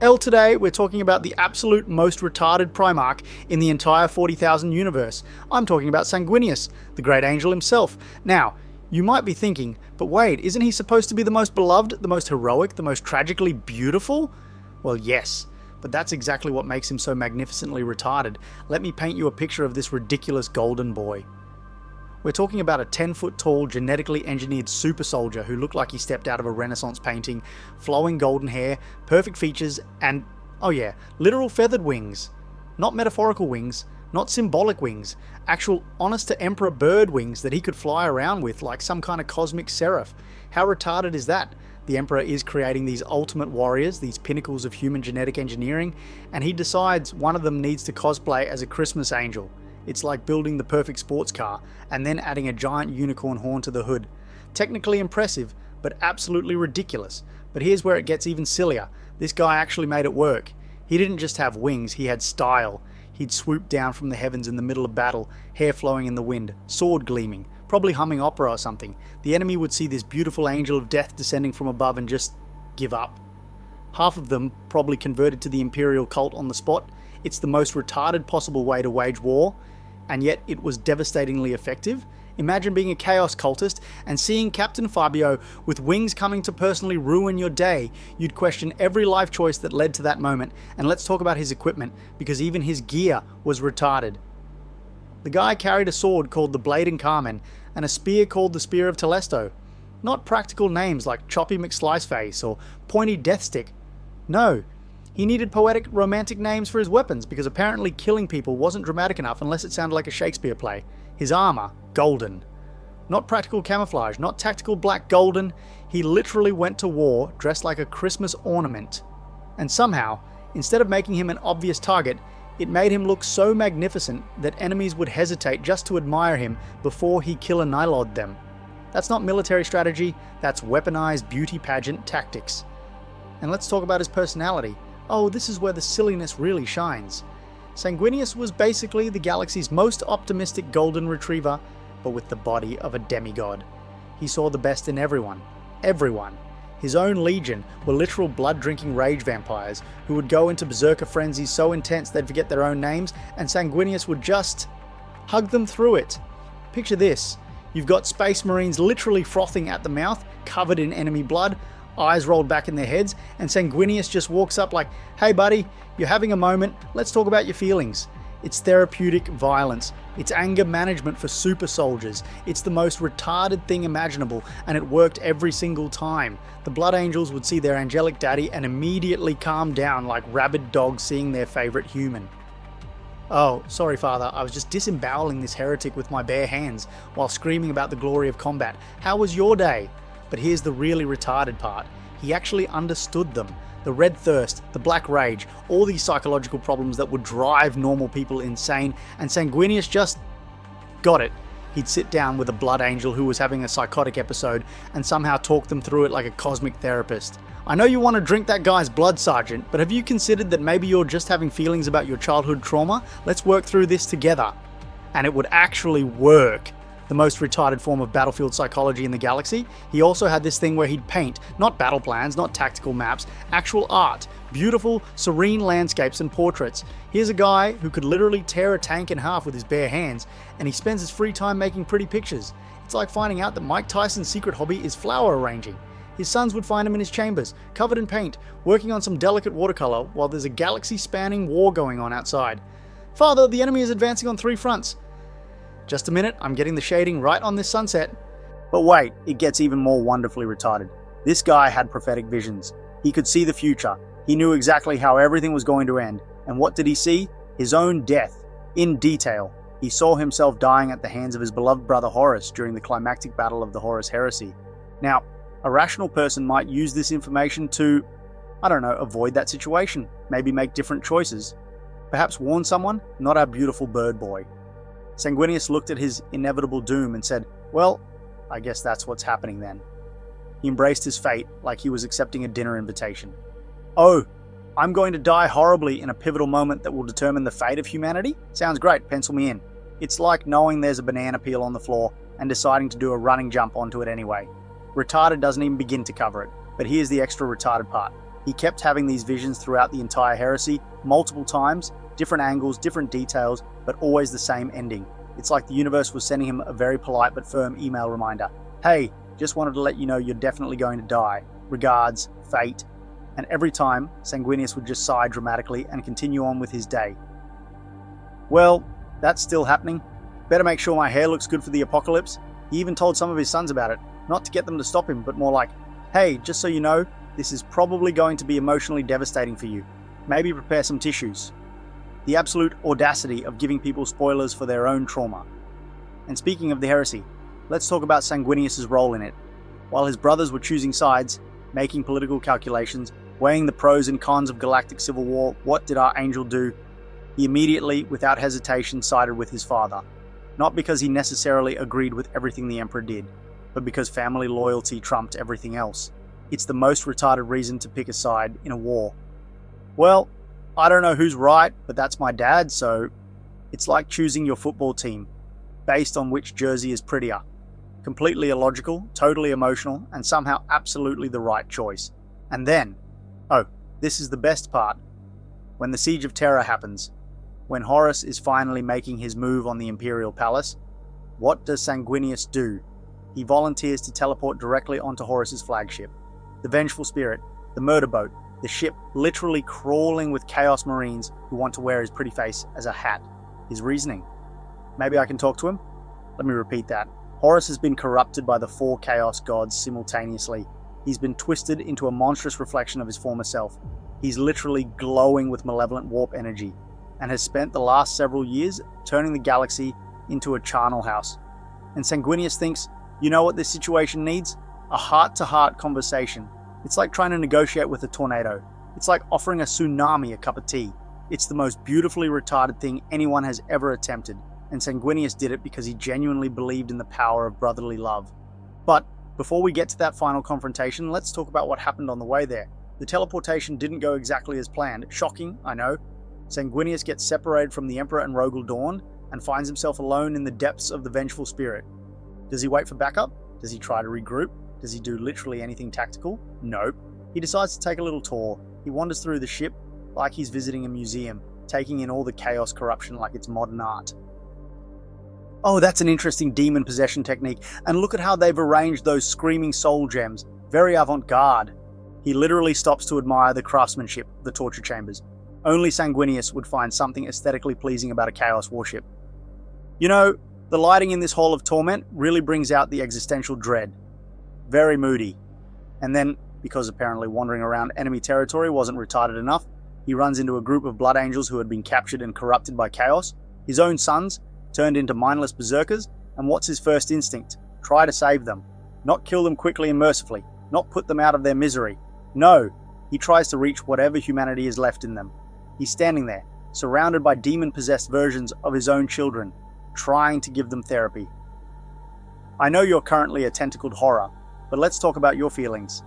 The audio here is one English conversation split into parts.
Today we're talking about the absolute most retarded primarch in the entire 40,000 universe. I'm talking about Sanguinius, the great angel himself. Now, you might be thinking, but wait, isn't he supposed to be the most beloved, the most heroic, the most tragically beautiful? Well, yes, but that's exactly what makes him so magnificently retarded. Let me paint you a picture of this ridiculous golden boy. We're talking about a 10-foot tall, genetically engineered super soldier who looked like he stepped out of a Renaissance painting, flowing golden hair, perfect features, and, oh yeah, literal feathered wings. Not metaphorical wings, not symbolic wings, actual honest-to-emperor bird wings that he could fly around with like some kind of cosmic seraph. How retarded is that? The Emperor is creating these ultimate warriors, these pinnacles of human genetic engineering, and he decides one of them needs to cosplay as a Christmas angel. It's like building the perfect sports car and then adding a giant unicorn horn to the hood. Technically impressive, but absolutely ridiculous. But here's where it gets even sillier. This guy actually made it work. He didn't just have wings, he had style. He'd swoop down from the heavens in the middle of battle, hair flowing in the wind, sword gleaming, probably humming opera or something. The enemy would see this beautiful angel of death descending from above and just give up. Half of them probably converted to the imperial cult on the spot. It's the most retarded possible way to wage war, and yet it was devastatingly effective. Imagine being a chaos cultist and seeing Captain Fabio with wings coming to personally ruin your day. You'd question every life choice that led to that moment, and let's talk about his equipment, because even his gear was retarded. The guy carried a sword called the Blade and Carmen, and a spear called the Spear of Telesto. Not practical names like Choppy McSliceface or Pointy Deathstick. No. He needed poetic, romantic names for his weapons because apparently killing people wasn't dramatic enough unless it sounded like a Shakespeare play. His armor, golden. Not practical camouflage, not tactical black golden. He literally went to war dressed like a Christmas ornament. And somehow, instead of making him an obvious target, it made him look so magnificent that enemies would hesitate just to admire him before he kill-annihilated them. That's not military strategy, that's weaponized beauty pageant tactics. And let's talk about his personality. Oh, this is where the silliness really shines. Sanguinius was basically the galaxy's most optimistic golden retriever, but with the body of a demigod. He saw the best in everyone. Everyone. His own legion were literal blood-drinking rage vampires who would go into berserker frenzies so intense they'd forget their own names, and Sanguinius would just hug them through it. Picture this. You've got space marines literally frothing at the mouth, covered in enemy blood, eyes rolled back in their heads, and Sanguinius just walks up like, "Hey buddy, you're having a moment, let's talk about your feelings." It's therapeutic violence. It's anger management for super soldiers. It's the most retarded thing imaginable, and it worked every single time. The Blood Angels would see their angelic daddy and immediately calm down like rabid dogs seeing their favorite human. "Oh, sorry father, I was just disemboweling this heretic with my bare hands while screaming about the glory of combat. How was your day?" But here's the really retarded part. He actually understood them. The red thirst, the black rage, all these psychological problems that would drive normal people insane, and Sanguinius just got it. He'd sit down with a blood angel who was having a psychotic episode and somehow talk them through it like a cosmic therapist. I know you want to drink that guy's blood, Sergeant, but have you considered that maybe you're just having feelings about your childhood trauma? Let's work through this together. And it would actually work. The most retarded form of battlefield psychology in the galaxy. He also had this thing where he'd paint, not battle plans, not tactical maps, actual art, beautiful, serene landscapes and portraits. Here's a guy who could literally tear a tank in half with his bare hands, and he spends his free time making pretty pictures. It's like finding out that Mike Tyson's secret hobby is flower arranging. His sons would find him in his chambers, covered in paint, working on some delicate watercolor while there's a galaxy-spanning war going on outside. "Father, the enemy is advancing on 3 fronts. "Just a minute, I'm getting the shading right on this sunset." But wait, it gets even more wonderfully retarded. This guy had prophetic visions. He could see the future. He knew exactly how everything was going to end. And what did he see? His own death. In detail. He saw himself dying at the hands of his beloved brother Horus during the climactic battle of the Horus Heresy. Now, a rational person might use this information to, avoid that situation. Maybe make different choices. Perhaps warn someone, not our beautiful bird boy. Sanguinius looked at his inevitable doom and said, "Well, I guess that's what's happening then." He embraced his fate like he was accepting a dinner invitation. "Oh, I'm going to die horribly in a pivotal moment that will determine the fate of humanity? Sounds great, pencil me in." It's like knowing there's a banana peel on the floor and deciding to do a running jump onto it anyway. Retarded doesn't even begin to cover it, but here's the extra retarded part. He kept having these visions throughout the entire heresy, multiple times, different angles, different details, but always the same ending. It's like the universe was sending him a very polite but firm email reminder. Hey, just wanted to let you know you're definitely going to die. Regards, Fate. And every time, Sanguinius would just sigh dramatically and continue on with his day. Well, that's still happening. Better make sure my hair looks good for the apocalypse. He even told some of his sons about it, not to get them to stop him, but more like, hey, just so you know, this is probably going to be emotionally devastating for you. Maybe prepare some tissues. The absolute audacity of giving people spoilers for their own trauma. And speaking of the heresy, let's talk about Sanguinius' role in it. While his brothers were choosing sides, making political calculations, weighing the pros and cons of galactic civil war, what did our angel do? He immediately, without hesitation, sided with his father. Not because he necessarily agreed with everything the Emperor did, but because family loyalty trumped everything else. It's the most retarded reason to pick a side in a war. Well, I don't know who's right, but that's my dad, so it's like choosing your football team based on which jersey is prettier. Completely illogical, totally emotional, and somehow absolutely the right choice. And then, oh, this is the best part. When the Siege of Terra happens, when Horus is finally making his move on the Imperial Palace, what does Sanguinius do? He volunteers to teleport directly onto Horus's flagship. The Vengeful Spirit, the murder boat, the ship literally crawling with Chaos Marines who want to wear his pretty face as a hat. His reasoning. Maybe I can talk to him? Let me repeat that. Horus has been corrupted by the 4 Chaos gods simultaneously. He's been twisted into a monstrous reflection of his former self. He's literally glowing with malevolent warp energy, and has spent the last several years turning the galaxy into a charnel house. And Sanguinius thinks, you know what this situation needs? A heart-to-heart conversation. It's like trying to negotiate with a tornado. It's like offering a tsunami a cup of tea. It's the most beautifully retarded thing anyone has ever attempted, and Sanguinius did it because he genuinely believed in the power of brotherly love. But before we get to that final confrontation, let's talk about what happened on the way there. The teleportation didn't go exactly as planned. Shocking, I know. Sanguinius gets separated from the Emperor and Rogel Dawn and finds himself alone in the depths of the Vengeful Spirit. Does he wait for backup? Does he try to regroup? Does he do literally anything tactical? Nope. He decides to take a little tour. He wanders through the ship like he's visiting a museum, taking in all the chaos corruption like it's modern art. Oh, that's an interesting demon possession technique, and look at how they've arranged those screaming soul gems. Very avant-garde. He literally stops to admire the craftsmanship of the torture chambers. Only Sanguinius would find something aesthetically pleasing about a Chaos warship. You know, the lighting in this Hall of Torment really brings out the existential dread. Very moody. And then, because apparently wandering around enemy territory wasn't retarded enough, he runs into a group of blood angels who had been captured and corrupted by Chaos, his own sons, turned into mindless berserkers, and what's his first instinct? Try to save them. Not kill them quickly and mercifully. Not put them out of their misery. No, he tries to reach whatever humanity is left in them. He's standing there, surrounded by demon-possessed versions of his own children, trying to give them therapy. I know you're currently a tentacled horror, but let's talk about your feelings.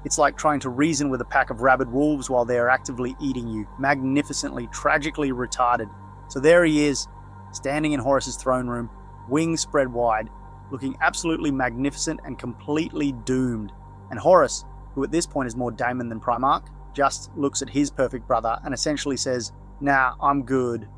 It's like trying to reason with a pack of rabid wolves while they are actively eating you, magnificently, tragically retarded. So there he is, standing in Horus's throne room, wings spread wide, looking absolutely magnificent and completely doomed. And Horus, who at this point is more Daemon than Primarch, just looks at his perfect brother and essentially says, nah, I'm good.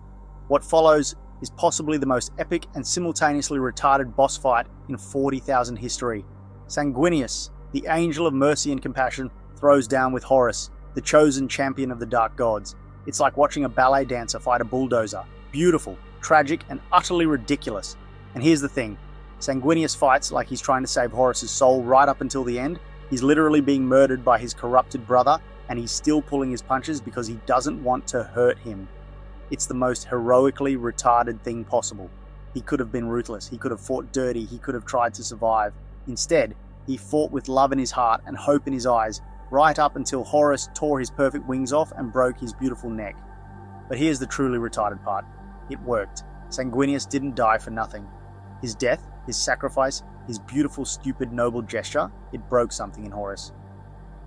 What follows is possibly the most epic and simultaneously retarded boss fight in 40,000 history. Sanguinius, the angel of mercy and compassion, throws down with Horus, the chosen champion of the dark gods. It's like watching a ballet dancer fight a bulldozer. Beautiful, tragic, and utterly ridiculous. And here's the thing, Sanguinius fights like he's trying to save Horus's soul right up until the end. He's literally being murdered by his corrupted brother, and he's still pulling his punches because he doesn't want to hurt him. It's the most heroically retarded thing possible. He could have been ruthless, he could have fought dirty, he could have tried to survive. Instead, he fought with love in his heart and hope in his eyes, right up until Horus tore his perfect wings off and broke his beautiful neck. But here's the truly retarded part. It worked. Sanguinius didn't die for nothing. His death, his sacrifice, his beautiful, stupid, noble gesture, it broke something in Horus.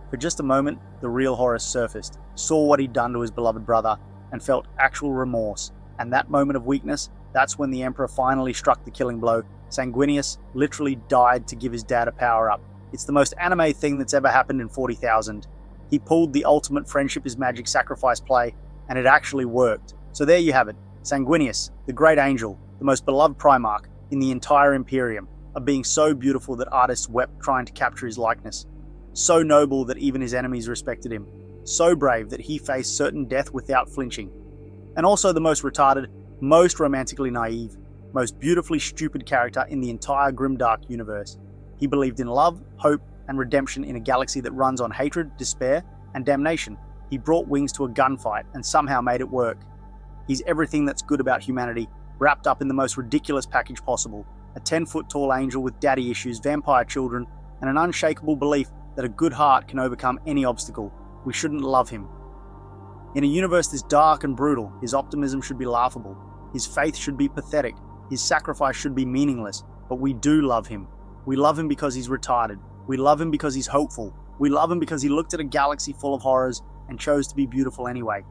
For just a moment, the real Horus surfaced, saw what he'd done to his beloved brother, and felt actual remorse. And that moment of weakness, that's when the Emperor finally struck the killing blow. Sanguinius literally died to give his dad a power-up. It's the most anime thing that's ever happened in 40,000. He pulled the ultimate friendship is magic sacrifice play, and it actually worked. So there you have it, Sanguinius, the great angel, the most beloved Primarch in the entire Imperium, of being so beautiful that artists wept trying to capture his likeness. So noble that even his enemies respected him. So brave that he faced certain death without flinching. And also the most retarded, most romantically naive, most beautifully stupid character in the entire grimdark universe. He believed in love, hope, and redemption in a galaxy that runs on hatred, despair, and damnation. He brought wings to a gunfight and somehow made it work. He's everything that's good about humanity, wrapped up in the most ridiculous package possible. A 10-foot tall angel with daddy issues, vampire children, and an unshakable belief that a good heart can overcome any obstacle. We shouldn't love him. In a universe this dark and brutal, his optimism should be laughable. His faith should be pathetic. His sacrifice should be meaningless. But we do love him. We love him because he's retarded. We love him because he's hopeful. We love him because he looked at a galaxy full of horrors and chose to be beautiful anyway.